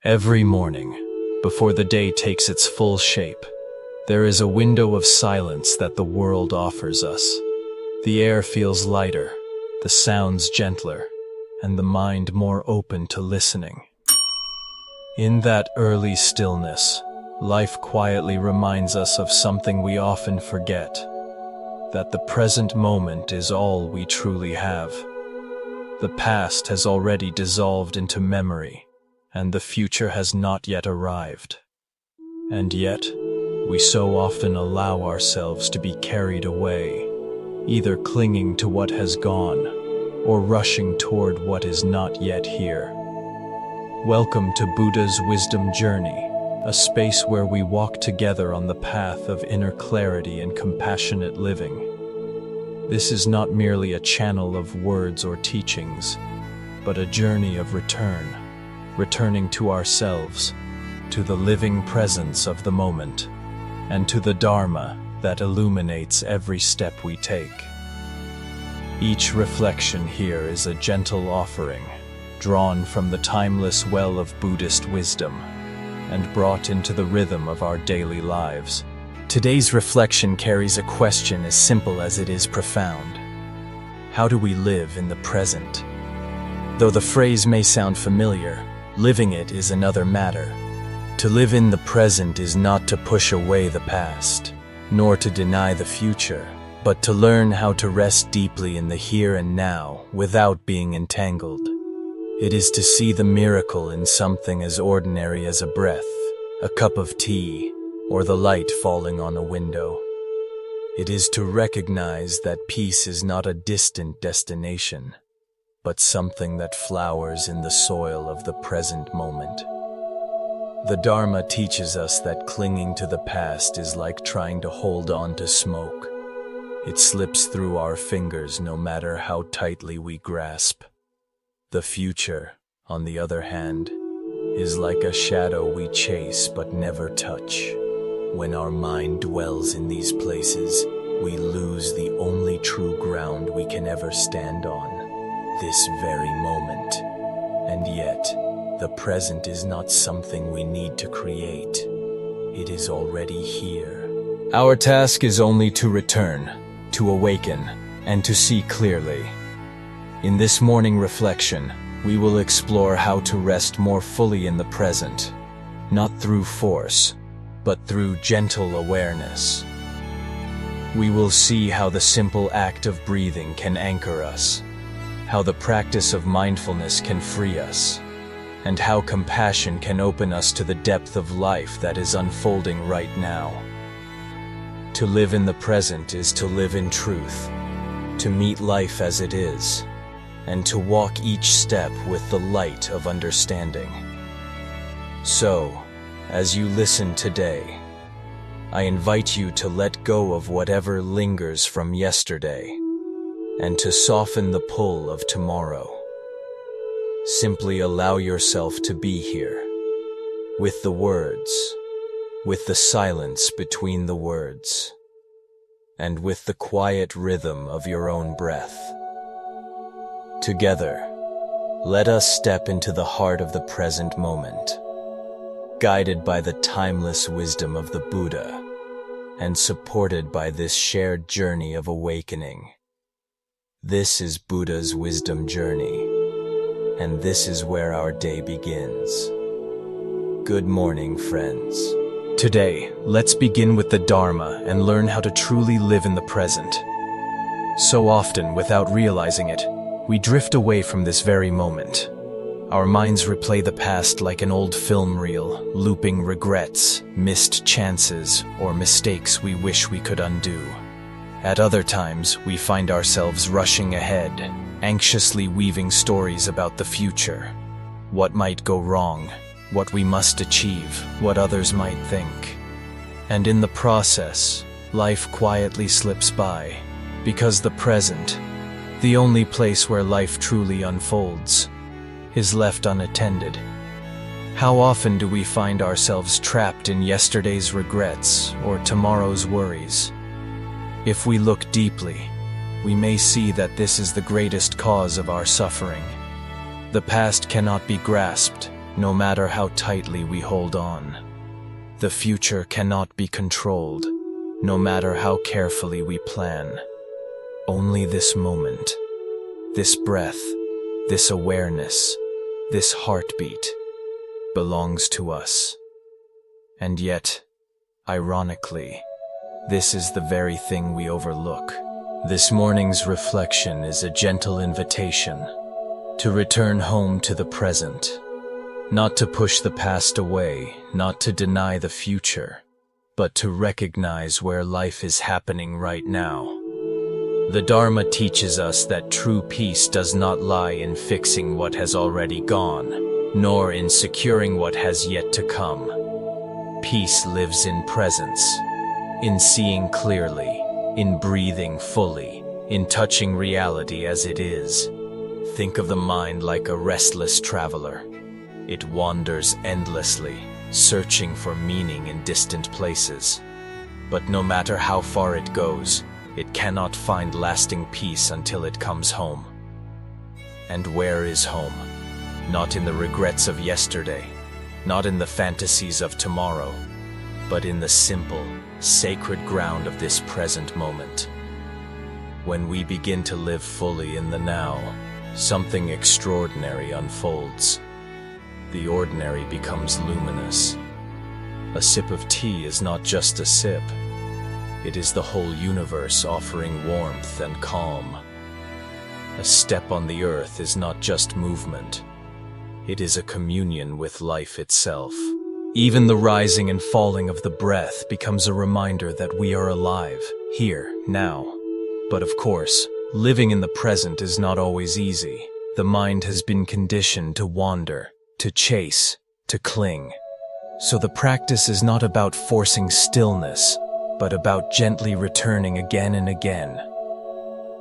Every morning, before the day takes its full shape, there is a window of silence that the world offers us. The air feels lighter, the sounds gentler, and the mind more open to listening. In that early stillness, life quietly reminds us of something we often forget, that the present moment is all we truly have. The past has already dissolved into memory, and the future has not yet arrived. And yet, we so often allow ourselves to be carried away, either clinging to what has gone, or rushing toward what is not yet here. Welcome to Buddha's Wisdom Journey, a space where we walk together on the path of inner clarity and compassionate living. This is not merely a channel of words or teachings, but a journey of returning to ourselves, to the living presence of the moment, and to the Dharma that illuminates every step we take. Each reflection here is a gentle offering, drawn from the timeless well of Buddhist wisdom, and brought into the rhythm of our daily lives. Today's reflection carries a question as simple as it is profound. How do we live in the present? Though the phrase may sound familiar, living it is another matter. To live in the present is not to push away the past, nor to deny the future, but to learn how to rest deeply in the here and now without being entangled. It is to see the miracle in something as ordinary as a breath, a cup of tea, or the light falling on a window. It is to recognize that peace is not a distant destination, but something that flowers in the soil of the present moment. The Dharma teaches us that clinging to the past is like trying to hold on to smoke. It slips through our fingers no matter how tightly we grasp. The future, on the other hand, is like a shadow we chase but never touch. When our mind dwells in these places, we lose the only true ground we can ever stand on. This very moment. And yet, the present is not something we need to create. It is already here. Our task is only to return, to awaken, and to see clearly. In this morning reflection, we will explore how to rest more fully in the present, not through force, but through gentle awareness. We will see how the simple act of breathing can anchor us, how the practice of mindfulness can free us, and how compassion can open us to the depth of life that is unfolding right now. To live in the present is to live in truth, to meet life as it is, and to walk each step with the light of understanding. So, as you listen today, I invite you to let go of whatever lingers from yesterday, and to soften the pull of tomorrow. Simply allow yourself to be here, with the words, with the silence between the words, and with the quiet rhythm of your own breath. Together, let us step into the heart of the present moment, guided by the timeless wisdom of the Buddha, and supported by this shared journey of awakening. This is Buddha's wisdom journey, and this is where our day begins. Good morning, friends. Today, let's begin with the Dharma and learn how to truly live in the present. So often, without realizing it, we drift away from this very moment. Our minds replay the past like an old film reel, looping regrets, missed chances, or mistakes we wish we could undo. At other times, we find ourselves rushing ahead, anxiously weaving stories about the future. What might go wrong, what we must achieve, what others might think. And in the process, life quietly slips by, because the present, the only place where life truly unfolds, is left unattended. How often do we find ourselves trapped in yesterday's regrets or tomorrow's worries? If we look deeply, we may see that this is the greatest cause of our suffering. The past cannot be grasped, no matter how tightly we hold on. The future cannot be controlled, no matter how carefully we plan. Only this moment, this breath, this awareness, this heartbeat belongs to us. And yet, ironically, this is the very thing we overlook. This morning's reflection is a gentle invitation to return home to the present, not to push the past away, not to deny the future, but to recognize where life is happening right now. The Dharma teaches us that true peace does not lie in fixing what has already gone, nor in securing what has yet to come. Peace lives in presence, in seeing clearly, in breathing fully, in touching reality as it is. Think of the mind like a restless traveler. It wanders endlessly, searching for meaning in distant places. But no matter how far it goes, it cannot find lasting peace until it comes home. And where is home? Not in the regrets of yesterday, not in the fantasies of tomorrow, but in the simple, sacred ground of this present moment. When we begin to live fully in the now, something extraordinary unfolds. The ordinary becomes luminous. A sip of tea is not just a sip. It is the whole universe offering warmth and calm. A step on the earth is not just movement. It is a communion with life itself. Even the rising and falling of the breath becomes a reminder that we are alive, here, now. But of course, living in the present is not always easy. The mind has been conditioned to wander, to chase, to cling. So the practice is not about forcing stillness, but about gently returning again and again.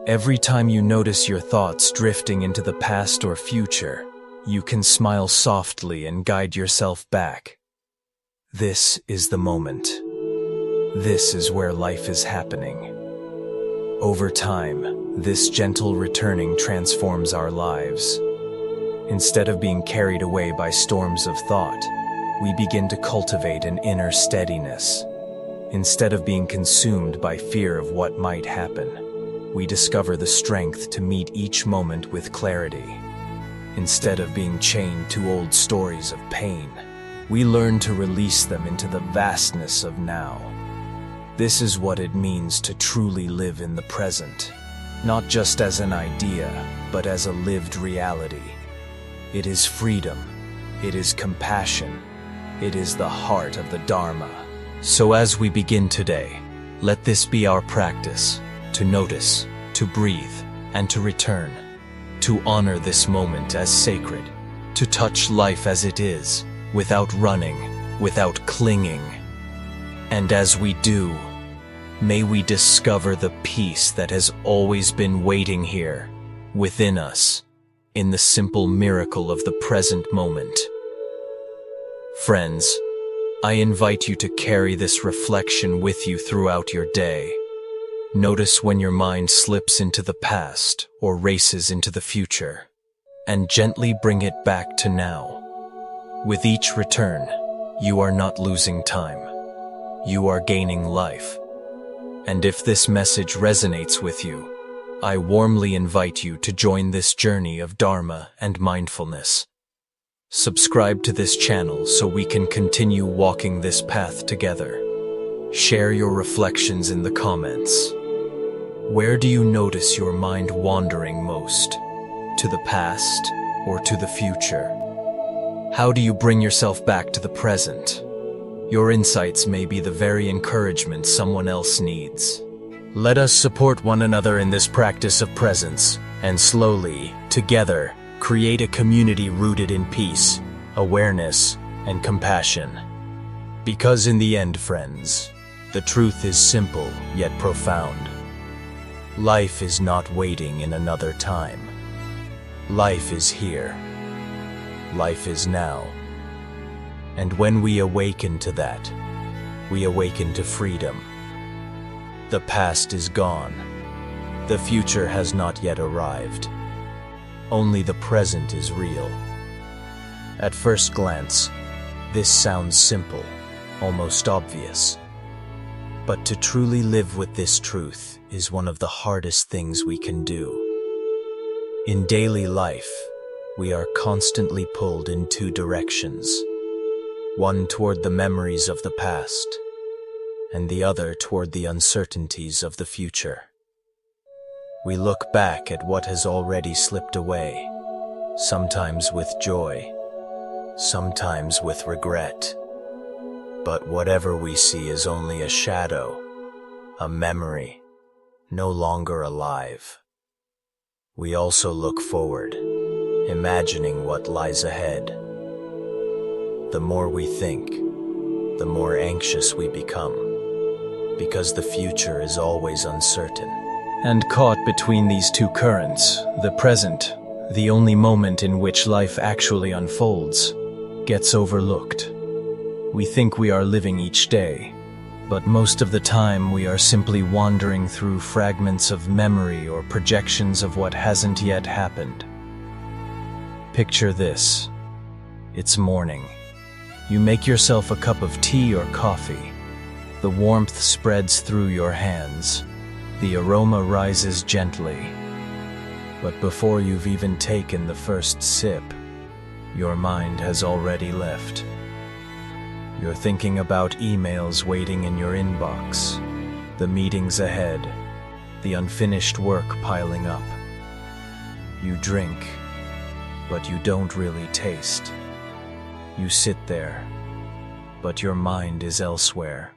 Every time you notice your thoughts drifting into the past or future, you can smile softly and guide yourself back. This is the moment. This is where life is happening. Over time, this gentle returning transforms our lives. Instead of being carried away by storms of thought, we begin to cultivate an inner steadiness. Instead of being consumed by fear of what might happen, we discover the strength to meet each moment with clarity. Instead of being chained to old stories of pain, we learn to release them into the vastness of now. This is what it means to truly live in the present, not just as an idea, but as a lived reality. It is freedom, it is compassion, it is the heart of the Dharma. So as we begin today, let this be our practice, to notice, to breathe, and to return, to honor this moment as sacred, to touch life as it is, without running, without clinging. And as we do, may we discover the peace that has always been waiting here, within us, in the simple miracle of the present moment. Friends, I invite you to carry this reflection with you throughout your day. Notice when your mind slips into the past or races into the future, and gently bring it back to now. With each return, you are not losing time. You are gaining life. And if this message resonates with you, I warmly invite you to join this journey of Dharma and mindfulness. Subscribe to this channel so we can continue walking this path together. Share your reflections in the comments. Where do you notice your mind wandering most? To the past or to the future? How do you bring yourself back to the present? Your insights may be the very encouragement someone else needs. Let us support one another in this practice of presence, and slowly, together, create a community rooted in peace, awareness, and compassion. Because in the end, friends, the truth is simple yet profound. Life is not waiting in another time. Life is here. Life is now. And when we awaken to that, we awaken to freedom. The past is gone. The future has not yet arrived. Only the present is real. At first glance, this sounds simple, almost obvious. But to truly live with this truth is one of the hardest things we can do. In daily life, we are constantly pulled in two directions, one toward the memories of the past, and the other toward the uncertainties of the future. We look back at what has already slipped away, sometimes with joy, sometimes with regret. But whatever we see is only a shadow, a memory, no longer alive. We also look forward, imagining what lies ahead. The more we think, the more anxious we become, because the future is always uncertain. And caught between these two currents, the present, the only moment in which life actually unfolds, gets overlooked. We think we are living each day, but most of the time we are simply wandering through fragments of memory or projections of what hasn't yet happened. Picture this. It's morning. You make yourself a cup of tea or coffee. The warmth spreads through your hands. The aroma rises gently. But before you've even taken the first sip, your mind has already left. You're thinking about emails waiting in your inbox, the meetings ahead, the unfinished work piling up. You drink, but you don't really taste. You sit there, but your mind is elsewhere.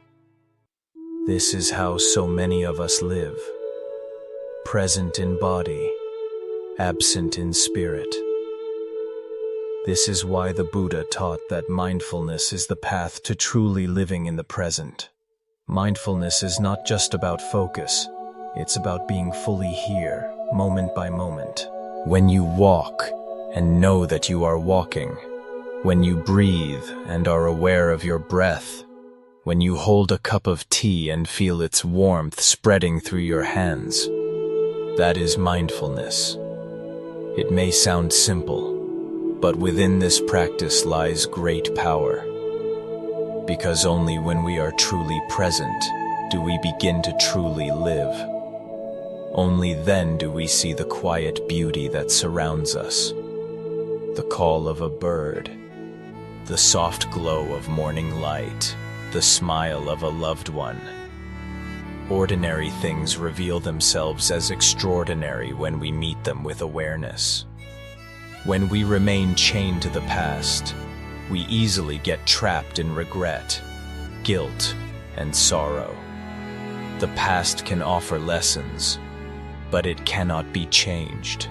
This is how so many of us live, present in body, absent in spirit. This is why the Buddha taught that mindfulness is the path to truly living in the present. Mindfulness is not just about focus, it's about being fully here, moment by moment. When you walk and know that you are walking, when you breathe and are aware of your breath, when you hold a cup of tea and feel its warmth spreading through your hands, that is mindfulness. It may sound simple, but within this practice lies great power. Because only when we are truly present do we begin to truly live. Only then do we see the quiet beauty that surrounds us. The call of a bird, the soft glow of morning light, the smile of a loved one. Ordinary things reveal themselves as extraordinary when we meet them with awareness. When we remain chained to the past, we easily get trapped in regret, guilt, and sorrow. The past can offer lessons, but it cannot be changed.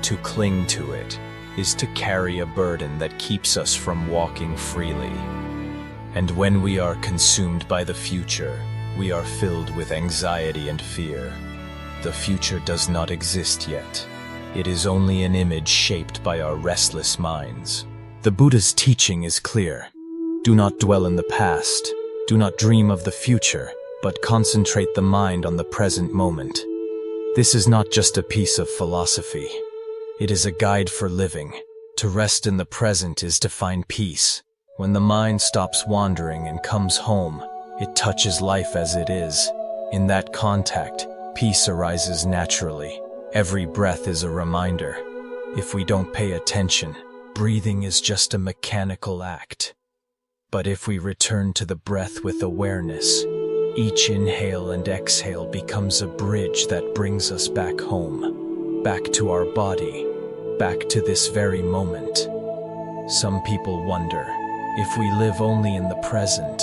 To cling to it is to carry a burden that keeps us from walking freely. And when we are consumed by the future, we are filled with anxiety and fear. The future does not exist yet. It is only an image shaped by our restless minds. The Buddha's teaching is clear. Do not dwell in the past. Do not dream of the future, but concentrate the mind on the present moment. This is not just a piece of philosophy. It is a guide for living. To rest in the present is to find peace. When the mind stops wandering and comes home, it touches life as it is. In that contact, peace arises naturally. Every breath is a reminder. If we don't pay attention, breathing is just a mechanical act. But if we return to the breath with awareness, each inhale and exhale becomes a bridge that brings us back home, back to our body, back to this very moment. Some people wonder, if we live only in the present,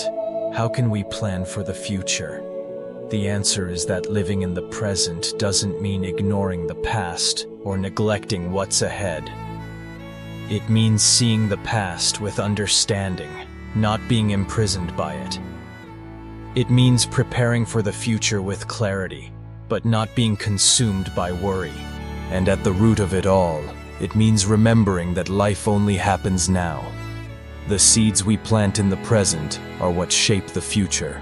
how can we plan for the future? The answer is that living in the present doesn't mean ignoring the past or neglecting what's ahead. It means seeing the past with understanding, not being imprisoned by it. It means preparing for the future with clarity, but not being consumed by worry. And at the root of it all, it means remembering that life only happens now. The seeds we plant in the present are what shape the future.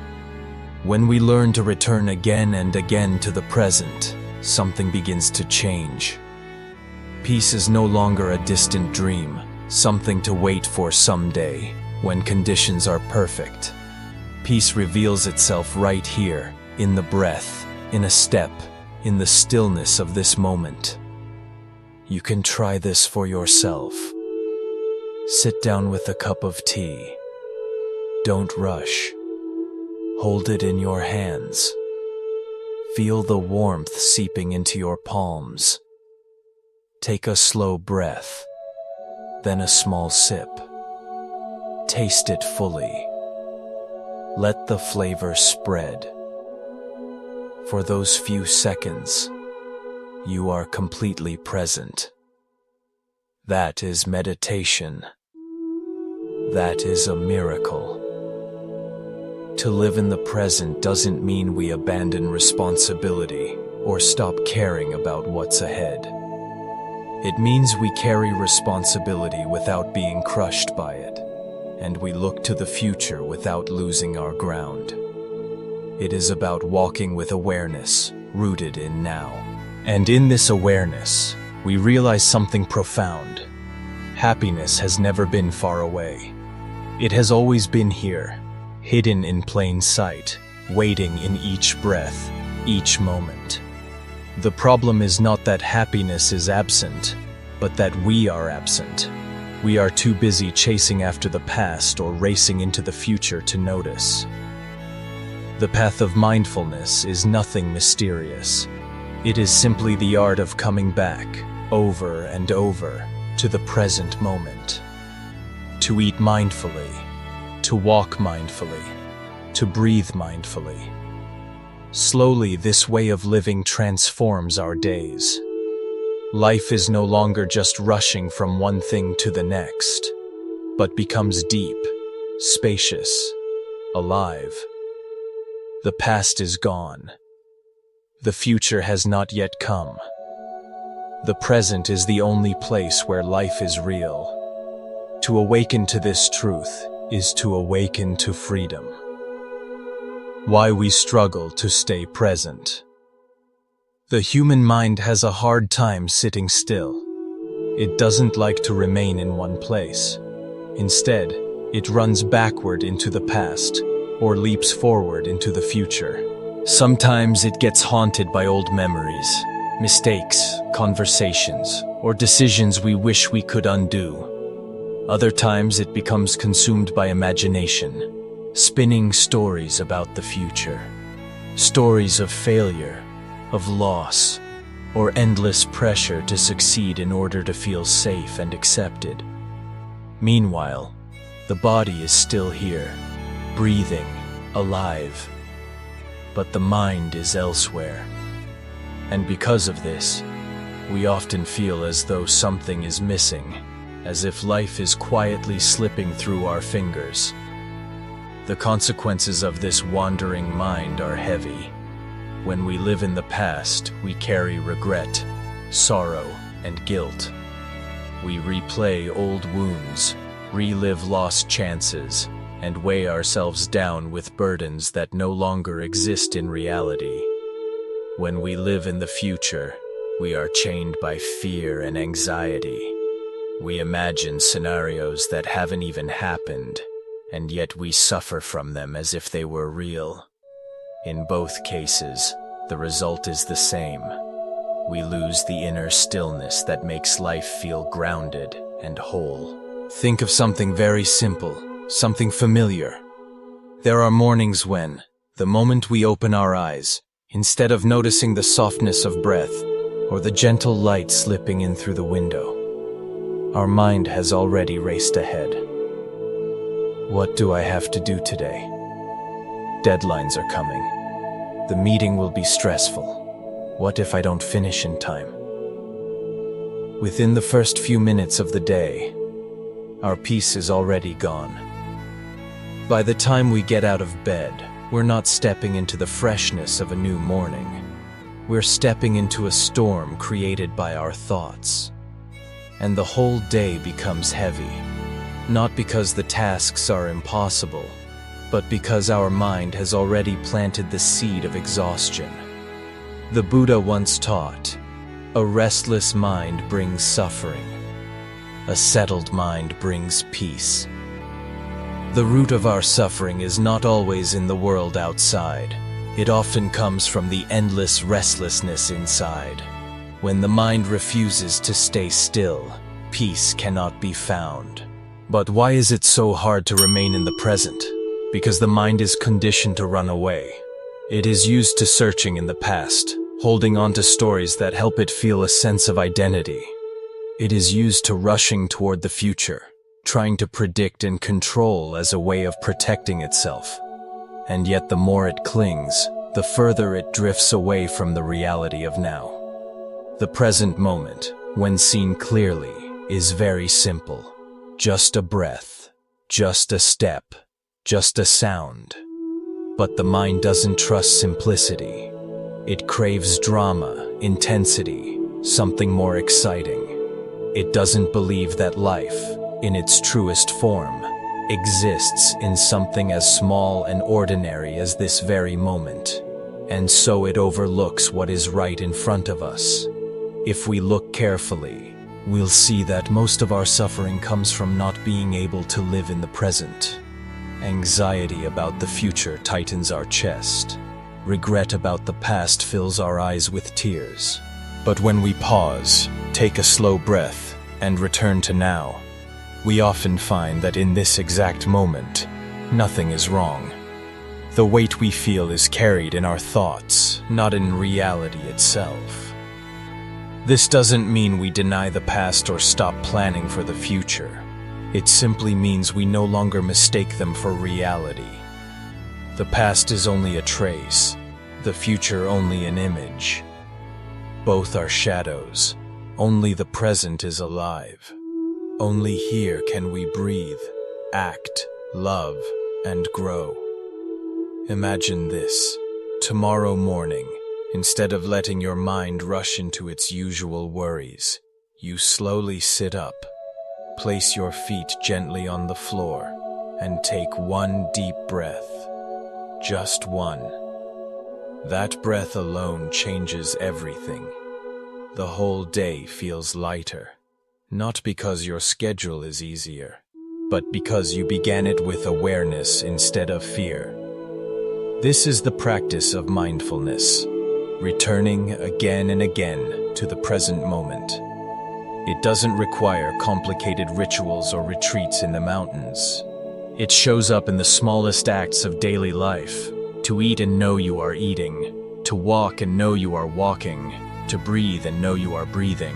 When we learn to return again and again to the present, something begins to change. Peace is no longer a distant dream. something to wait for someday when conditions are perfect. Peace reveals itself right here, in the breath, in a step, in the stillness of this moment. You can try this for yourself. Sit down with a cup of tea. Don't rush. Hold it in your hands. Feel the warmth seeping into your palms. Take a slow breath, then a small sip. Taste it fully. Let the flavor spread. For those few seconds, you are completely present. That is meditation. That is a miracle. To live in the present doesn't mean we abandon responsibility or stop caring about what's ahead. It means we carry responsibility without being crushed by it, and we look to the future without losing our ground. It is about walking with awareness, rooted in now. And in this awareness, we realize something profound. Happiness has never been far away. It has always been here, hidden in plain sight, waiting in each breath, each moment. The problem is not that happiness is absent, but that we are absent. We are too busy chasing after the past or racing into the future to notice. The path of mindfulness is nothing mysterious. It is simply the art of coming back, over and over, to the present moment. To eat mindfully, to walk mindfully, to breathe mindfully. Slowly, this way of living transforms our days. Life is no longer just rushing from one thing to the next, but becomes deep, spacious, alive. The past is gone. The future has not yet come. The present is the only place where life is real. To awaken to this truth is to awaken to freedom. Why we struggle to stay present. The human mind has a hard time sitting still. It doesn't like to remain in one place. Instead, it runs backward into the past or leaps forward into the future. Sometimes it gets haunted by old memories, mistakes, conversations, or decisions we wish we could undo. Other times it becomes consumed by imagination, spinning stories about the future. Stories of failure, of loss, or endless pressure to succeed in order to feel safe and accepted. Meanwhile, the body is still here, breathing, alive. But the mind is elsewhere. And because of this, we often feel as though something is missing, as if life is quietly slipping through our fingers. The consequences of this wandering mind are heavy. When we live in the past, we carry regret, sorrow, and guilt. We replay old wounds, relive lost chances, and weigh ourselves down with burdens that no longer exist in reality. When we live in the future, we are chained by fear and anxiety. We imagine scenarios that haven't even happened, and yet we suffer from them as if they were real. In both cases, the result is the same. We lose the inner stillness that makes life feel grounded and whole. Think of something very simple. Something familiar. There are mornings when, the moment we open our eyes, instead of noticing the softness of breath or the gentle light slipping in through the window, our mind has already raced ahead. What do I have to do today? Deadlines are coming. The meeting will be stressful. What if I don't finish in time? Within the first few minutes of the day, our peace is already gone. By the time we get out of bed, we're not stepping into the freshness of a new morning. We're stepping into a storm created by our thoughts. And the whole day becomes heavy, not because the tasks are impossible, but because our mind has already planted the seed of exhaustion. The Buddha once taught, "A restless mind brings suffering. A settled mind brings peace. The root of our suffering is not always in the world outside. It often comes from the endless restlessness inside. When the mind refuses to stay still, peace cannot be found. But why is it so hard to remain in the present? Because the mind is conditioned to run away. It is used to searching in the past, holding on to stories that help it feel a sense of identity. It is used to rushing toward the future, trying to predict and control as a way of protecting itself. And yet the more it clings, the further it drifts away from the reality of now. The present moment, when seen clearly, is very simple. Just a breath, just a step, just a sound. But the mind doesn't trust simplicity. It craves drama, intensity, something more exciting. It doesn't believe that life, in its truest form, exists in something as small and ordinary as this very moment. And so it overlooks what is right in front of us. If we look carefully, we'll see that most of our suffering comes from not being able to live in the present. Anxiety about the future tightens our chest. Regret about the past fills our eyes with tears. But when we pause, take a slow breath, and return to now, we often find that in this exact moment, nothing is wrong. The weight we feel is carried in our thoughts, not in reality itself. This doesn't mean we deny the past or stop planning for the future. It simply means we no longer mistake them for reality. The past is only a trace, the future only an image. Both are shadows. Only the present is alive. Only here can we breathe, act, love, and grow. Imagine this. Tomorrow morning, instead of letting your mind rush into its usual worries, you slowly sit up, place your feet gently on the floor, and take one deep breath. Just one. That breath alone changes everything. The whole day feels lighter, not because your schedule is easier, but because you began it with awareness instead of fear. This is the practice of mindfulness, returning again and again to the present moment. It doesn't require complicated rituals or retreats in the mountains. It shows up in the smallest acts of daily life. To eat and know you are eating, to walk and know you are walking, to breathe and know you are breathing.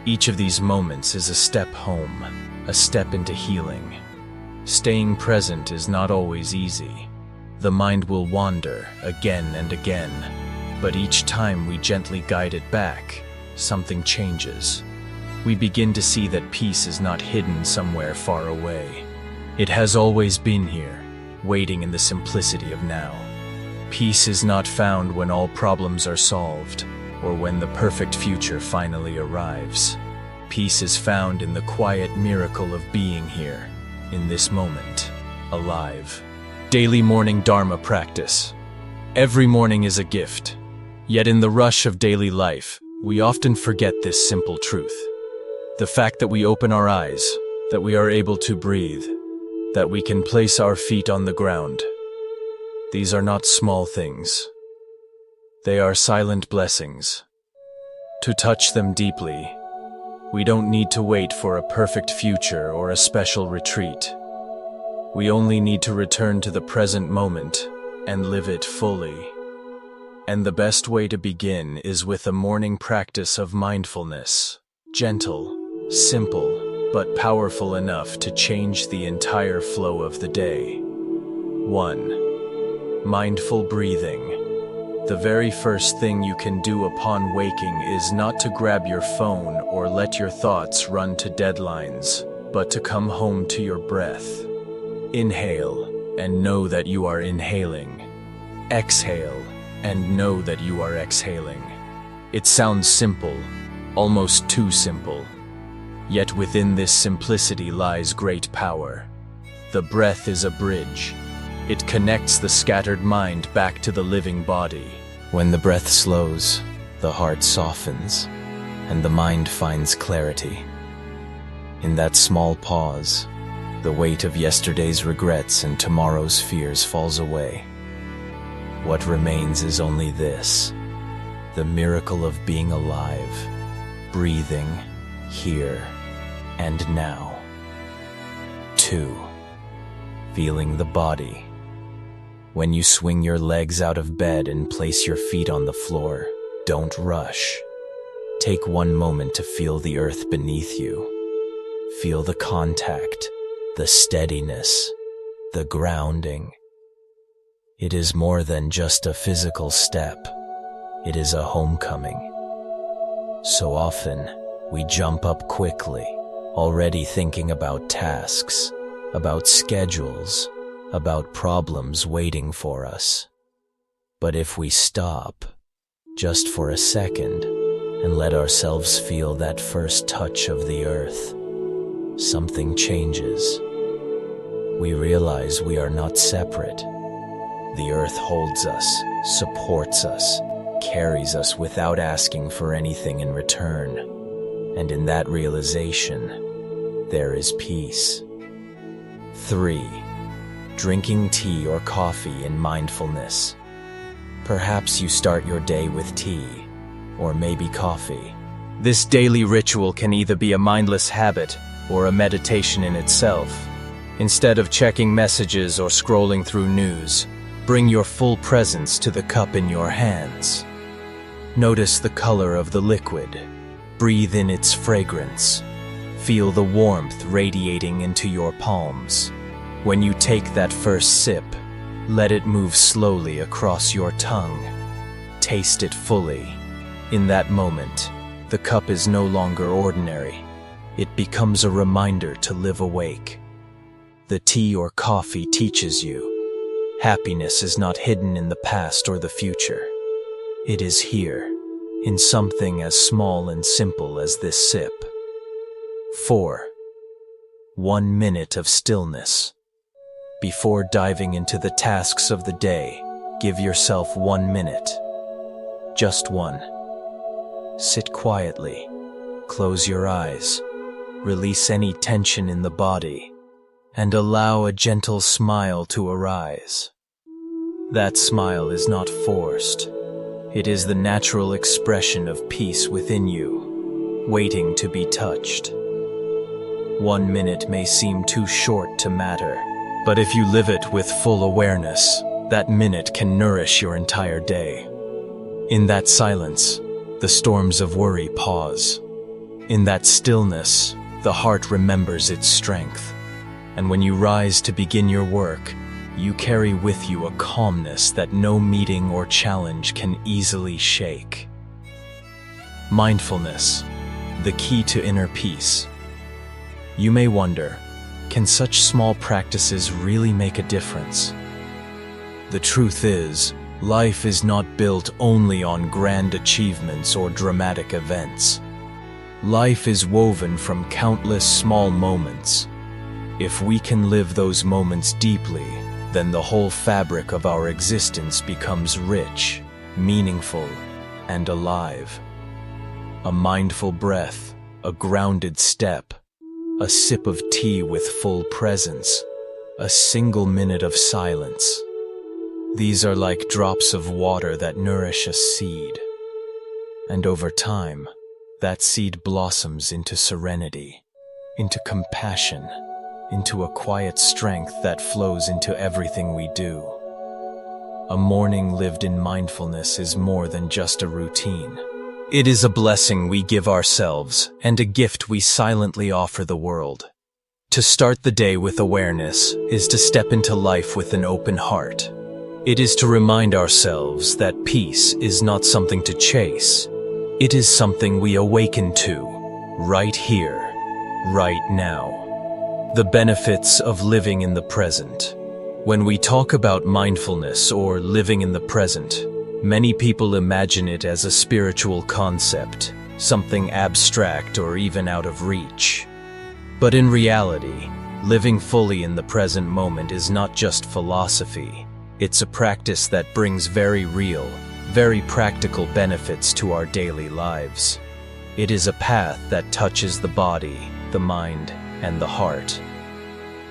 Each of these moments is a step home, a step into healing. Staying present is not always easy. The mind will wander again and again, but each time we gently guide it back, something changes. We begin to see that peace is not hidden somewhere far away. It has always been here, waiting in the simplicity of now. Peace is not found when all problems are solved, or when the perfect future finally arrives. Peace is found in the quiet miracle of being here, in this moment, alive. Daily Morning Dharma practice. Every morning is a gift. Yet in the rush of daily life, we often forget this simple truth. The fact that we open our eyes, that we are able to breathe, that we can place our feet on the ground. These are not small things. They are silent blessings. To touch them deeply, we don't need to wait for a perfect future or a special retreat. We only need to return to the present moment and live it fully. And the best way to begin is with a morning practice of mindfulness. Gentle, simple, but powerful enough to change the entire flow of the day. 1. Mindful breathing. The very first thing you can do upon waking is not to grab your phone or let your thoughts run to deadlines, but to come home to your breath. Inhale and know that you are inhaling. Exhale and know that you are exhaling. It sounds simple, almost too simple. Yet within this simplicity lies great power. The breath is a bridge. It connects the scattered mind back to the living body. When the breath slows, the heart softens, and the mind finds clarity. In that small pause, the weight of yesterday's regrets and tomorrow's fears falls away. What remains is only this: the miracle of being alive, breathing, here and now. 2. Feeling the body. When you swing your legs out of bed and place your feet on the floor, don't rush. Take one moment to feel the earth beneath you. Feel the contact, the steadiness, the grounding. It is more than just a physical step. It is a homecoming. So often, we jump up quickly, already thinking about tasks, about schedules, about problems waiting for us. But if we stop, just for a second, and let ourselves feel that first touch of the earth, something changes. We realize we are not separate. The earth holds us, supports us, carries us without asking for anything in return. And in that realization, there is peace. 3. Drinking tea or coffee in mindfulness. Perhaps you start your day with tea, or maybe coffee. This daily ritual can either be a mindless habit or a meditation in itself. Instead of checking messages or scrolling through news, bring your full presence to the cup in your hands. Notice the color of the liquid. Breathe in its fragrance. Feel the warmth radiating into your palms. When you take that first sip, let it move slowly across your tongue. Taste it fully. In that moment, the cup is no longer ordinary. It becomes a reminder to live awake. The tea or coffee teaches you happiness is not hidden in the past or the future. It is here, in something as small and simple as this sip. 4. 1 minute of stillness. Before diving into the tasks of the day, give yourself 1 minute. Just one. Sit quietly, close your eyes, release any tension in the body, and allow a gentle smile to arise. That smile is not forced. It is the natural expression of peace within you, waiting to be touched. 1 minute may seem too short to matter, but if you live it with full awareness, that minute can nourish your entire day. In that silence, the storms of worry pause. In that stillness, the heart remembers its strength. And when you rise to begin your work, you carry with you a calmness that no meeting or challenge can easily shake. Mindfulness, the key to inner peace. You may wonder, can such small practices really make a difference? The truth is, life is not built only on grand achievements or dramatic events. Life is woven from countless small moments. If we can live those moments deeply, then the whole fabric of our existence becomes rich, meaningful, and alive. A mindful breath, a grounded step, a sip of tea with full presence, a single minute of silence. These are like drops of water that nourish a seed. And over time, that seed blossoms into serenity, into compassion, into a quiet strength that flows into everything we do. A morning lived in mindfulness is more than just a routine. It is a blessing we give ourselves and a gift we silently offer the world. To start the day with awareness is to step into life with an open heart. It is to remind ourselves that peace is not something to chase. It is something we awaken to, right here, right now. The benefits of living in the present. When we talk about mindfulness or living in the present, many people imagine it as a spiritual concept, something abstract or even out of reach. But in reality, living fully in the present moment is not just philosophy. It's a practice that brings very real, very practical benefits to our daily lives. It is a path that touches the body, the mind, and the heart.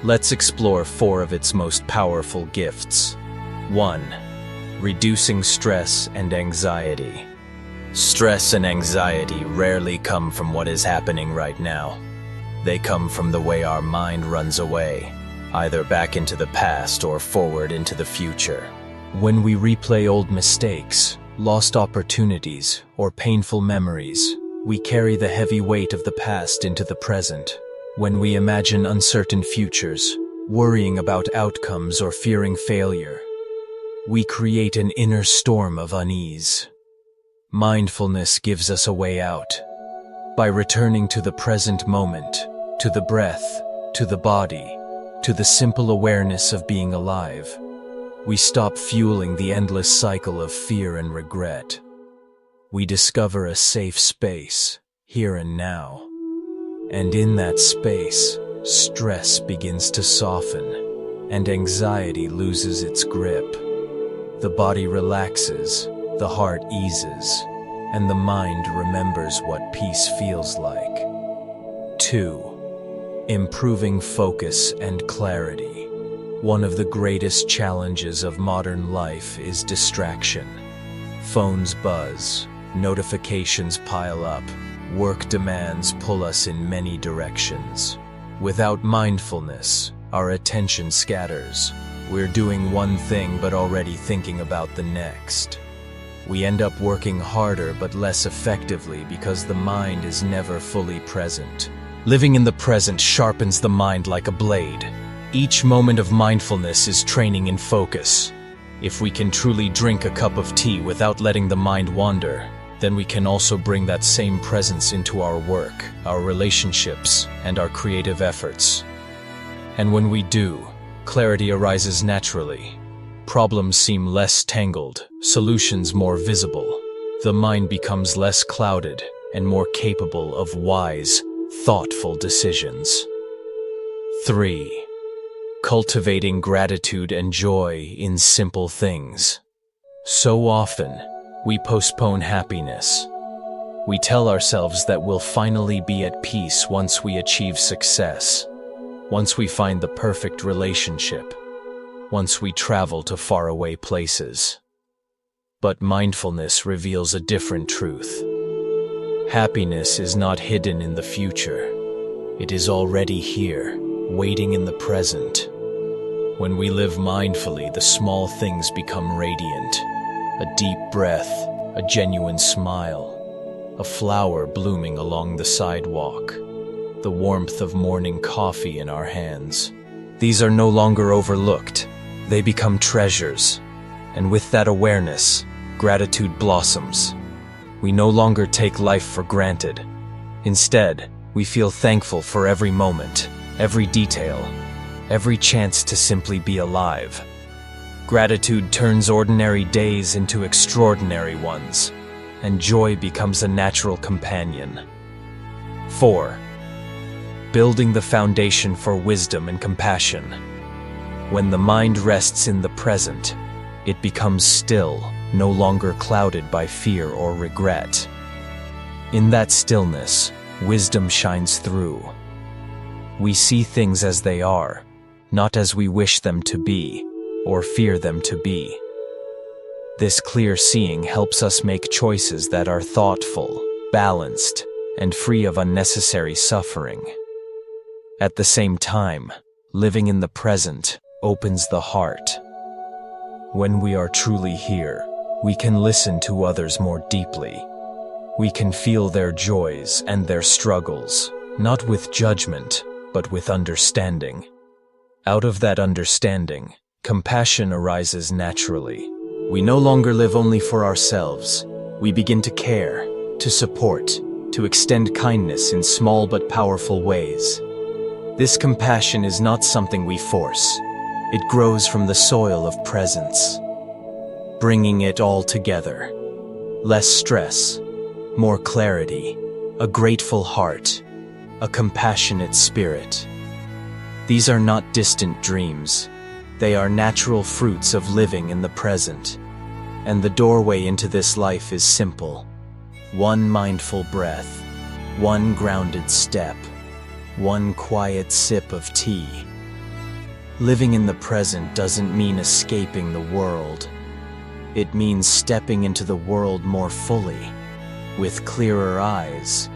Let's explore 4 of its most powerful gifts. 1. Reducing stress and anxiety. Stress and anxiety rarely come from what is happening right now. They come from the way our mind runs away, either back into the past or forward into the future. When we replay old mistakes, lost opportunities, or painful memories, we carry the heavy weight of the past into the present. When we imagine uncertain futures, worrying about outcomes or fearing failure, we create an inner storm of unease. Mindfulness gives us a way out. By returning to the present moment, to the breath, to the body, to the simple awareness of being alive, we stop fueling the endless cycle of fear and regret. We discover a safe space, here and now. And in that space, stress begins to soften, and anxiety loses its grip. The body relaxes, the heart eases, and the mind remembers what peace feels like. 2. Improving focus and clarity. One of the greatest challenges of modern life is distraction. Phones buzz, notifications pile up, work demands pull us in many directions. Without mindfulness, our attention scatters. We're doing one thing but already thinking about the next. We end up working harder but less effectively because the mind is never fully present. Living in the present sharpens the mind like a blade. Each moment of mindfulness is training in focus. If we can truly drink a cup of tea without letting the mind wander, then we can also bring that same presence into our work, our relationships, and our creative efforts. And when we do, clarity arises naturally. Problems seem less tangled, solutions more visible. The mind becomes less clouded and more capable of wise, thoughtful decisions. 3. Cultivating gratitude and joy in simple things. So often, we postpone happiness. We tell ourselves that we'll finally be at peace once we achieve success, once we find the perfect relationship, once we travel to faraway places. But mindfulness reveals a different truth. Happiness is not hidden in the future. It is already here, waiting in the present. When we live mindfully, the small things become radiant. A deep breath, a genuine smile, a flower blooming along the sidewalk, the warmth of morning coffee in our hands. These are no longer overlooked. They become treasures. And with that awareness, gratitude blossoms. We no longer take life for granted. Instead, we feel thankful for every moment, every detail, every chance to simply be alive. Gratitude turns ordinary days into extraordinary ones, and joy becomes a natural companion. 4. Building the foundation for wisdom and compassion. When the mind rests in the present, it becomes still, no longer clouded by fear or regret. In that stillness, wisdom shines through. We see things as they are, not as we wish them to be, or fear them to be. This clear seeing helps us make choices that are thoughtful, balanced, and free of unnecessary suffering. At the same time, living in the present opens the heart. When we are truly here, we can listen to others more deeply. We can feel their joys and their struggles, not with judgment, but with understanding. Out of that understanding, compassion arises naturally. We no longer live only for ourselves. We begin to care, to support, to extend kindness in small but powerful ways. This compassion is not something we force. It grows from the soil of presence. Bringing it all together. Less stress, more clarity, a grateful heart, a compassionate spirit. These are not distant dreams. They are natural fruits of living in the present. And the doorway into this life is simple. One mindful breath, one grounded step, one quiet sip of tea. Living in the present doesn't mean escaping the world. It means stepping into the world more fully, with clearer eyes,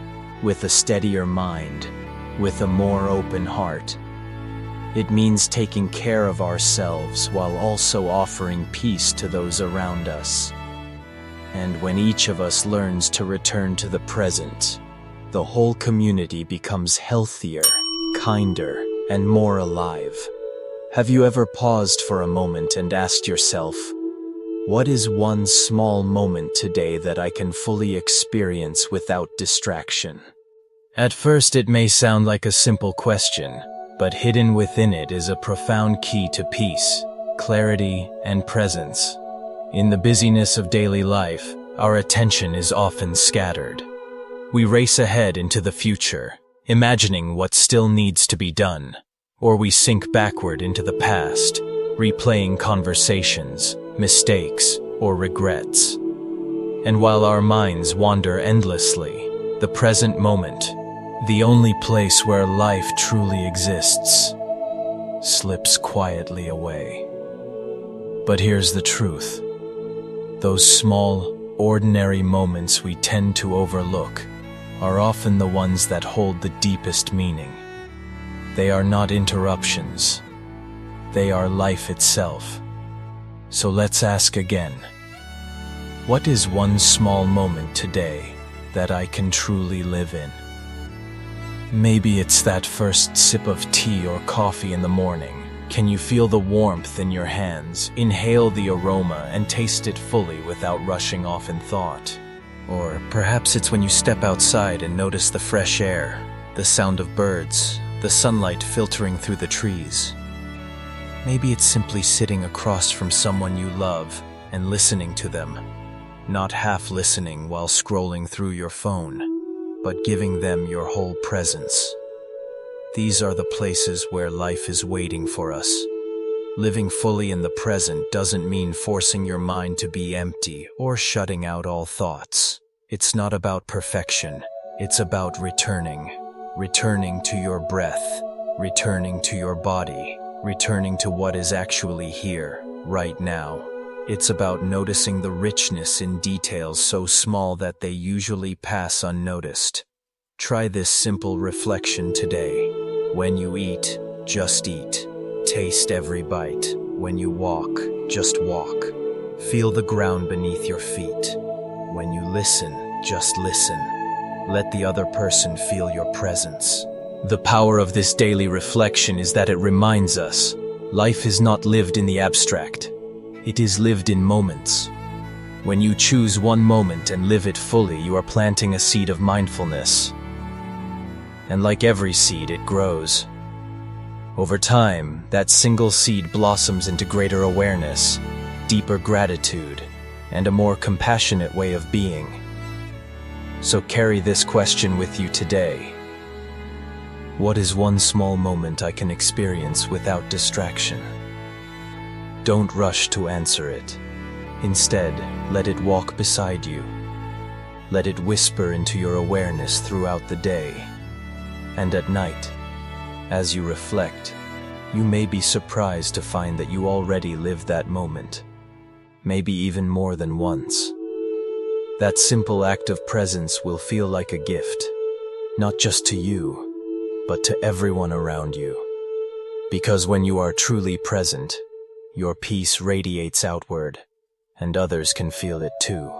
with a steadier mind, with a more open heart. It means taking care of ourselves while also offering peace to those around us. And when each of us learns to return to the present, the whole community becomes healthier, kinder, and more alive. Have you ever paused for a moment and asked yourself, what is one small moment today that I can fully experience without distraction? At first, it may sound like a simple question, but hidden within it is a profound key to peace, clarity, and presence. In the busyness of daily life, our attention is often scattered. We race ahead into the future, imagining what still needs to be done, or we sink backward into the past, replaying conversations, mistakes, or regrets. And while our minds wander endlessly, the present moment, the only place where life truly exists, slips quietly away. But here's the truth. Those small, ordinary moments we tend to overlook are often the ones that hold the deepest meaning. They are not interruptions. They are life itself. So let's ask again. What is one small moment today that I can truly live in? Maybe it's that first sip of tea or coffee in the morning. Can you feel the warmth in your hands, inhale the aroma, and taste it fully without rushing off in thought? Or perhaps it's when you step outside and notice the fresh air, the sound of birds, the sunlight filtering through the trees. Maybe it's simply sitting across from someone you love and listening to them, not half listening while scrolling through your phone, but giving them your whole presence. These are the places where life is waiting for us. Living fully in the present doesn't mean forcing your mind to be empty or shutting out all thoughts. It's not about perfection. It's about returning to your breath, returning to your body, returning to what is actually here, right now. It's about noticing the richness in details so small that they usually pass unnoticed. Try this simple reflection today. When you eat, just eat. Taste every bite. When you walk, just walk. Feel the ground beneath your feet. When you listen, just listen. Let the other person feel your presence. The power of this daily reflection is that it reminds us, life is not lived in the abstract. It is lived in moments. When you choose one moment and live it fully, you are planting a seed of mindfulness. And like every seed, it grows. Over time, that single seed blossoms into greater awareness, deeper gratitude, and a more compassionate way of being. So carry this question with you today. What is one small moment I can experience without distraction? Don't rush to answer it. Instead, let it walk beside you. Let it whisper into your awareness throughout the day. And at night, as you reflect, you may be surprised to find that you already lived that moment, maybe even more than once. That simple act of presence will feel like a gift, not just to you, but to everyone around you. Because when you are truly present, your peace radiates outward, and others can feel it too.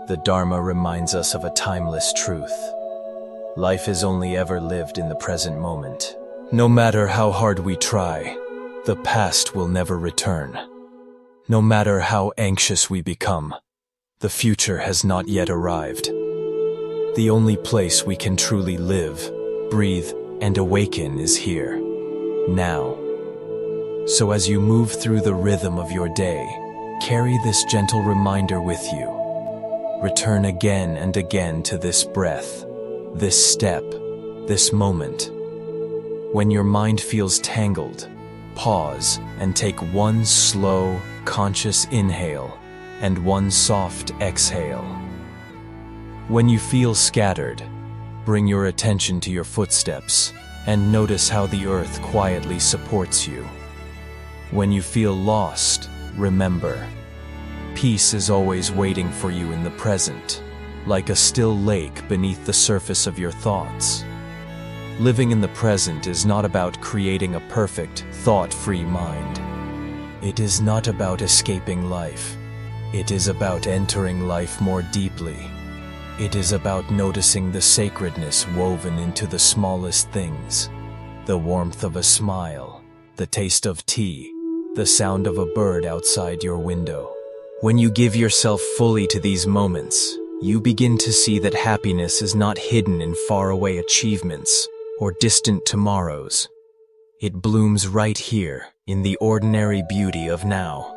The Dharma reminds us of a timeless truth. Life is only ever lived in the present moment. No matter how hard we try, the past will never return. No matter how anxious we become, the future has not yet arrived. The only place we can truly live, breathe, and awaken is here, now. So as you move through the rhythm of your day, carry this gentle reminder with you. Return again and again to this breath, this step, this moment. When your mind feels tangled, pause and take one slow, conscious inhale and one soft exhale. When you feel scattered, Bring your attention to your footsteps and notice how the earth quietly supports you. When you feel lost, remember, peace is always waiting for you in the present, like a still lake beneath the surface of your thoughts. Living in the present is not about creating a perfect, thought-free mind. It is not about escaping life. It is about entering life more deeply. It is about noticing the sacredness woven into the smallest things, the warmth of a smile, the taste of tea, the sound of a bird outside your window. When you give yourself fully to these moments, you begin to see that happiness is not hidden in faraway achievements or distant tomorrows. It blooms right here in the ordinary beauty of now.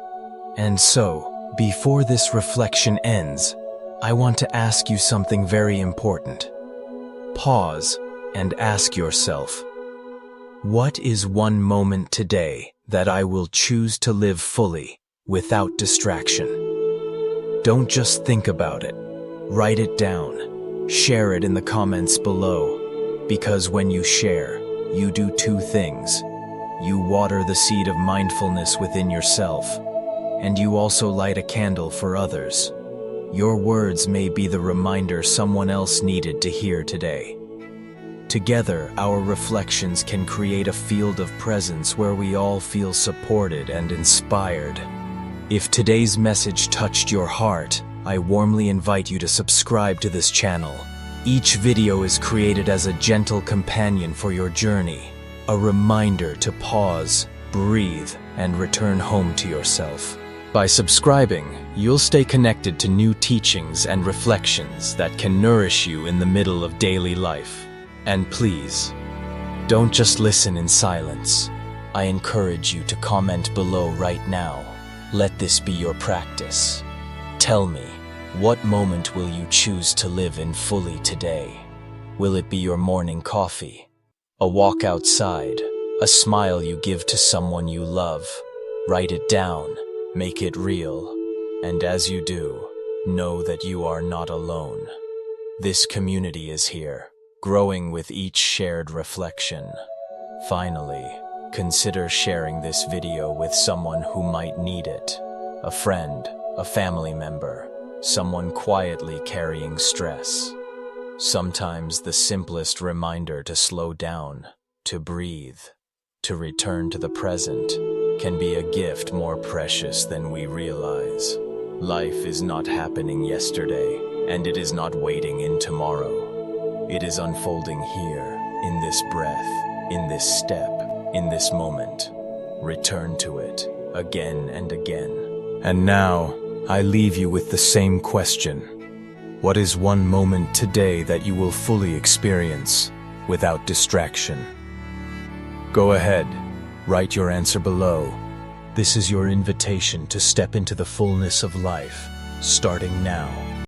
And so, before this reflection ends, I want to ask you something very important. Pause and ask yourself, what is one moment today that I will choose to live fully, without distraction? Don't just think about it. Write it down. Share it in the comments below. Because when you share, you do two things. You water the seed of mindfulness within yourself, and you also light a candle for others. Your words may be the reminder someone else needed to hear today. Together, our reflections can create a field of presence where we all feel supported and inspired. If today's message touched your heart, I warmly invite you to subscribe to this channel. Each video is created as a gentle companion for your journey, a reminder to pause, breathe, and return home to yourself. By subscribing, you'll stay connected to new teachings and reflections that can nourish you in the middle of daily life. And please, don't just listen in silence. I encourage you to comment below right now. Let this be your practice. Tell me, what moment will you choose to live in fully today? Will it be your morning coffee, a walk outside, a smile you give to someone you love? Write it down, make it real, and as you do, know that you are not alone. This community is here, growing with each shared reflection. Finally, consider sharing this video with someone who might need it. A friend, a family member, someone quietly carrying stress. Sometimes the simplest reminder to slow down, to breathe, to return to the present can be a gift more precious than we realize. Life is not happening yesterday, and it is not waiting in tomorrow. It is unfolding here, in this breath, in this step, in this moment. Return to it, again and again. And now, I leave you with the same question. What is one moment today that you will fully experience without distraction? Go ahead, write your answer below. This is your invitation to step into the fullness of life, starting now.